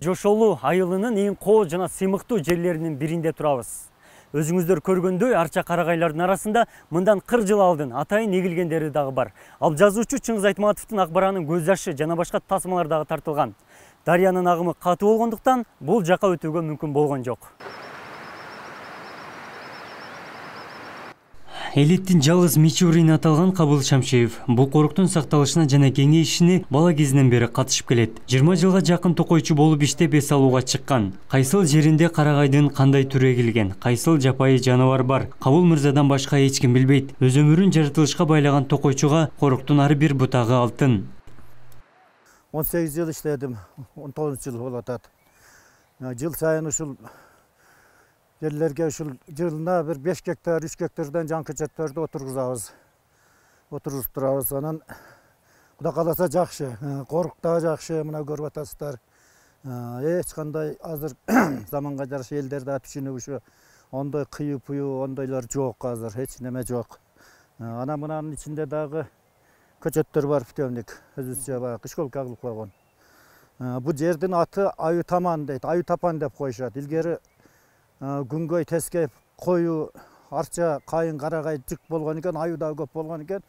Жошолу айылынын эң коо жана сыймыктуу жерлеринин биринде турабыз. Өзүңүздөр көргөндөй, арча карагайлардын арасында мындан 40 жыл алдын атайын эгилгендери дагы бар. Ал жазуучу Чыңгыз Айтматовдун ак баранын көз жашы жана башка тасмалар дагы тартылган. Дарыянын агымы катуу болгондуктан бул жака өтүүгө мүмкүн болгон жок. Элиттин жалгыз Мичурин аталган Кабыл Шамшиев бул коруктун сакталышына жана кеңейишине бала кезинен бери катышып келет. 20 жылга жакын токойчу болуп иштеп эс алууга чыккан. Кайсыл жеринде карагайдын кандай түрү эгилген, кайсыл жапайы жаныбар бар, Кабыл мырзадан башка эч ким билбейт. Өз өмүрүн жаратылышка байлаган токойчуга коруктун ар бир бутагы алтын. 18 жыл иштедим, 19 жыл болуп атат. Жыл сайын ушул жерлерге ушул жылына bir 5 гектар, 3 гектардан жан көчөттөрдү отургузабыз. Отуруп турабыз. Анан Кудай кааласа жакшы, корук да жакшы, мына көрүп атасыздар. Эч кандай азыр заманга жараша элдер да түшүнүп ушу ондой кыйып-уюу, ондойлор жок азыр, эч неме жок. Анан мынанын ичинде дагы көчөттөр бар, питомник, өзүбүзчө баягы школка кылып койгон. Бул жердин аты Аютаман дейт, Аютапан деп коюшат. Илгери күнгөй, тескей, кою, арча, кайын, карагай жүк болгон экен, аю да көп болгон экен.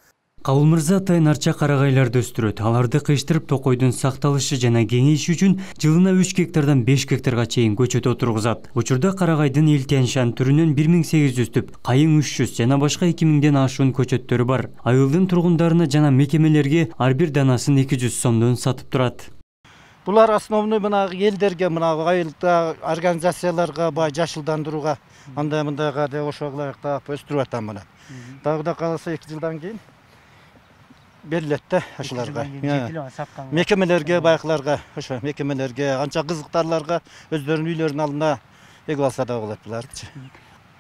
Кабыл мырза атайын арча карагайларды өстүрөт. Аларды кыйштырып токойдун сакталышы жана кеңейиши үчүн жылына 3 гектардан 5 гектарга чейин көчөт отургузат. Учурда карагайдын Илтяншан түрүнөн 1800 түп, кайын 300 жана башка 2000ден ашуун көчөттөрү бар. Айылдын тургундарына жана мекемелерге ар бир данасын 200 сомдон сатып турат. Булар основной мына элдерге, мына айылда организацияларга, бай жашылдандырууга, андай-мындайга деп ошоглар таап өстүрүп атам мына. Дагы да каласа 2 жылдан кийин берилет да ошолорго. Мекемелерге, байкаларга, ошо мекемелерге, анча кызыктарларга өздөрүнүн үйлөрүнүн алдына эгип алса да болот буларчы.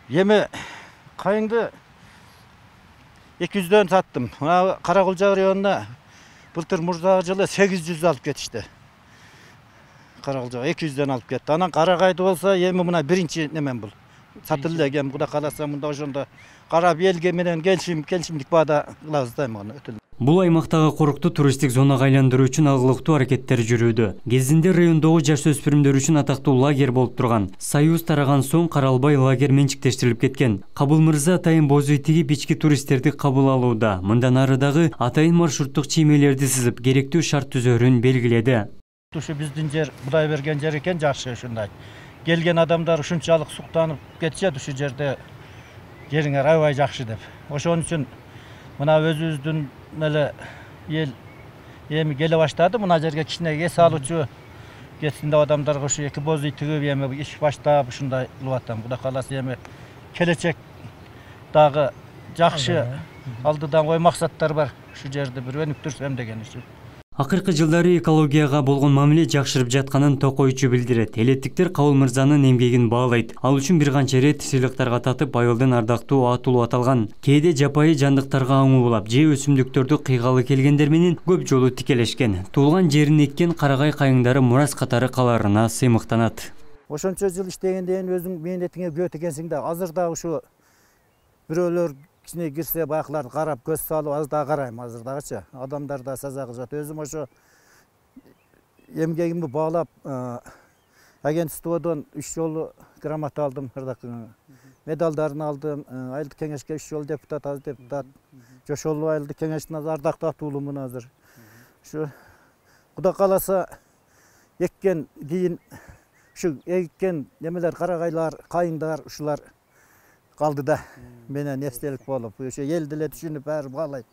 Эми кайыңды 200дөн саттым. Мына Каракулжа районуна былтыр мурдагы жылы 800 алып кетишти. Каракулжага 200дөн алып кетти. Анан карагайды болсо эми мына биринчи немен бул. Сатылды экен, Кудай кааласа мында ошондо карап элге менен келишимдик баада кылабыз да эми аны өтүлдү. Бул аймактагы корукту туристтик зонага айландыруу үчүн алгылыктуу аракеттер жүрүүдө. Кезинде райондогу жаш өспүрүмдөр үчүн атактуу лагерь болуп турган. Союз тараган соң Каралбай лагерь менчиктештирилип кеткен. Кабыл мырза атайын боз үй тигип ички туристтерди кабыл алууда. Мындан ары дагы атайын маршруттук чиймелерди сызып, керектүү шарт түзөрүн белгиледи. Ушу биздин жер Кудай берген жер экен, жакшы ушундай. Келген адамдар ушунчалык суктанып кетишет ушу жерде жериңер аябай жакшы деп. Ошон үчүн мына өзүбүздүн эле эл эми келе баштады. Мына жерге кичине эс алуучу кетинде адамдарга ушу эки боз үй тигип эми иш баштап ушундай кылып атам. Кудай кааласа эми келечек дагы жакшы алдыдан ой максаттар бар. Ушу жерди бир өнүктүрсөм деген үчүн. Акыркы жылдары экологияга болгон мамиле жакшырып жатканын токойчу билдирет. Элеттиктер Кабыл мырзанын эмгегин баалайт. Ал үчүн бир канча ирет сыйлыктарга татып, айылдын ардактуу атуулу аталган. Кээде жапайы жандыктарга аңуу булап, же өсүмдүктөрдү кыйгалы келгендер менен көп жолу тикелешкен. Туулган жерин эккен карагай кайыңдары мурас катары каларына сыймыктанат. Ошончо жыл иштегенден өзүң мээнетиңе күбөт экенсиң да, азыр да ушу бирөөлөр кичине кирсе байкаларды карап көз салып аз да карайм азыр дагычы. Адамдар да саза кылышат. Өзүм ошо эмгегимди баалап агентстводон 3 жолу грамота алдым, медалдарын алдым. Айылдык кеңешке 3 жолу депутат, аз депутат. Жошолу айылдык кеңештин ардактуу атуулумун азыр. Ушу Кудай кааласа эккен кийин ушу эккен немелер, карагайлар, кайыңдар ушулар калды да менен эстелик болуп, ошо эл деле түшүнүп баары баалайт.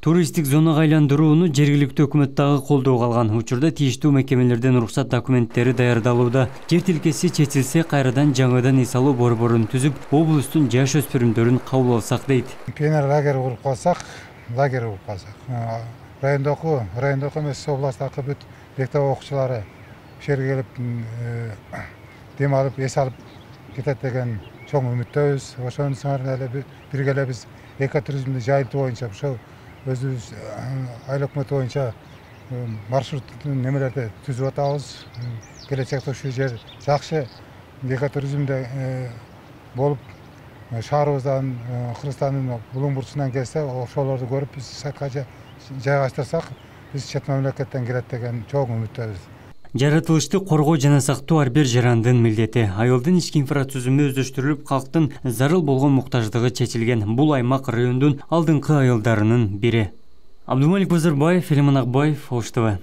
Туристтик зонага айландырууну жергиликтүү өкмөт дагы колдоого алган. Учурда тийиштүү мекемелерден уруксат документтери даярдалууда. Жер тилкеси чечилсе, кайрадан жаңыдан эс алуу борборун түзүп, облустун жаш өспүрүмдөрүн кабыл алсак дейт. Кенер лагерь куруп калсак, райондогу эмес, областтагы бүт мектеп окуучулары ушул жерге келип дем алып, эс алып кетет деген чоң үмүттөбүз. Ошонун сыңарына эле бирге биз экотуризмди жайылтуу боюнча ошол өзүбүз айыл өкмөтү боюнча маршруттун немелерди түзүп атабыз. Келечекте ушул жер жакшы экотуризмде болуп, шаарыбыздан, Кыргызстандын булуң бурчунан келсе, ошолорду көрүп биз сайтка жайгаштырсак, биз чет мамлекеттен келет деген чоң үмүттөбүз. Жаратылышты коргоо жана сактоо ар бир жарандын милдети. Айылдын ички инфратүзүмү өздөштүрүлүп, калктын зарыл болгон муктаждыгы чечилген. Бул аймак райондун алдыңкы айылдарынын бири. Абдумалик Базарбаев, Элиман Акбаев, Ош ТВ.